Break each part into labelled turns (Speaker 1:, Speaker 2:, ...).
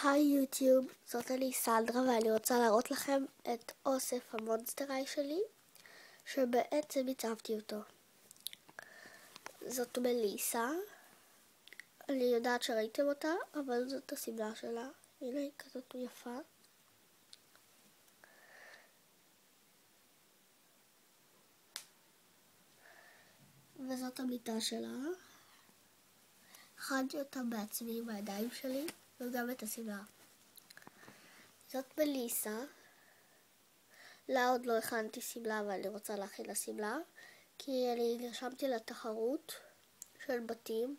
Speaker 1: היי יוטיוב, זאת אני סנדרה ואני רוצה להראות לכם את אוסף המונסטרי שלי שבעצם הצבתי אותו. זאת מליסה, אני יודעת שראיתם אותה, אבל זאת הסמלה שלה. הנה היא כזאת יפה. וזאת המיטה שלה. הכנתי אותה בעצמי עם הידיים שלי וגם את הסמלה. זאת מליסה. לה עוד לא הכנתי סמלה ואני רוצה להכין לה סמלה, כי אני נרשמתי לתחרות של בתים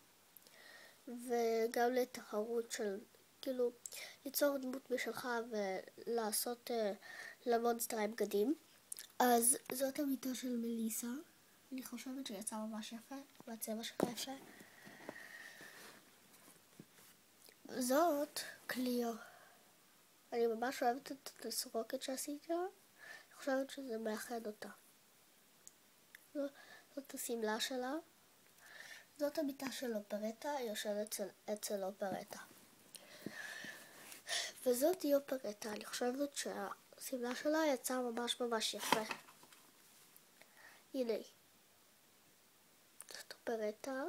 Speaker 1: וגם לתחרות של ליצור דמות משלך ולעשות למונסטרי בגדים. אז זאת המיטה של מליסה, אני חושבת שיצא ממש יפה והצבע שלה יפה. זאת קליו, אני ממש אוהבת את התסרוקת שעשיתי לה, אני חושבת שזה מאחד אותה. זאת הסמלה שלה. זאת המיטה של אופרטה, היא יושבת אצל אופרטה. וזאת היא אופרטה, אני חושבת שהסמלה שלה יצאה ממש יפה. הנה. זאת אופרטה.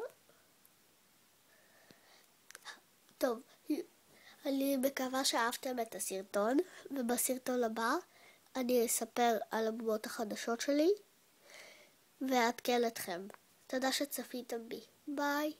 Speaker 1: טוב, אני מקווה שאהבתם את הסרטון, ובסרטון הבא אני אספר על הבמות החדשות שלי ואעדכן אתכם. תודה שצפיתם בי. ביי.